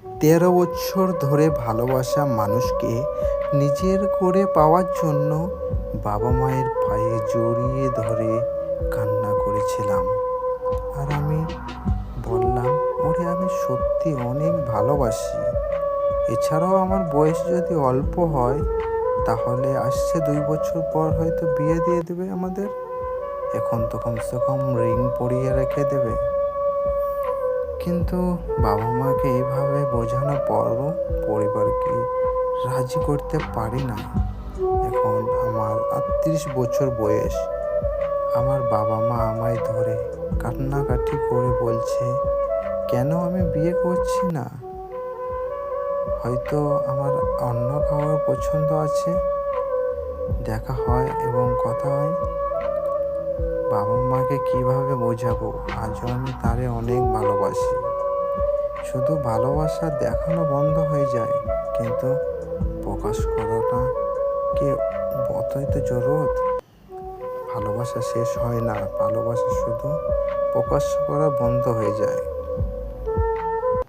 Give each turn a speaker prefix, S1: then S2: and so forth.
S1: 13 বছর ধরে ভালোবাসা মানুষকে নিজের করে পাওয়ার জন্য বাবা মায়ের পায়ে জড়িয়ে ধরে কান্না করেছিলাম। আর আমি বললাম, ওরে আমি সত্যি অনেক ভালোবাসি। এছাড়াও আমার বয়স যদি অল্প হয় তাহলে আসছে 2 বছর পর হয়তো বিয়ে দিয়ে দেবে আমাদের। এখন তো কমসে কম রিং পরিয়ে রেখে দেবে। কিন্তু বাবা মাকে এইভাবে বোঝানোর পরও পরিবারকে রাজি করতে পারি না। এখন আমার 38 বছর বয়স। আমার বাবা মা আমায় ধরে কান্নাকাটি করে বলছে কেন আমি বিয়ে করছি না। হয়তো আমার অন্য কারোর পছন্দ আছে। দেখা হয় এবং কথা হয়। বাবা মাকে কিভাবে বোঝাবো আজও আমি তারে অনেক ভালোবাসি। শুধু ভালোবাসা দেখানো বন্ধ হয়ে যায়, কিন্তু প্রকাশ করাটা কি অতই তো জরুরত। ভালোবাসা শেষ হয় না, ভালোবাসা শুধু প্রকাশ করা বন্ধ হয়ে যায়।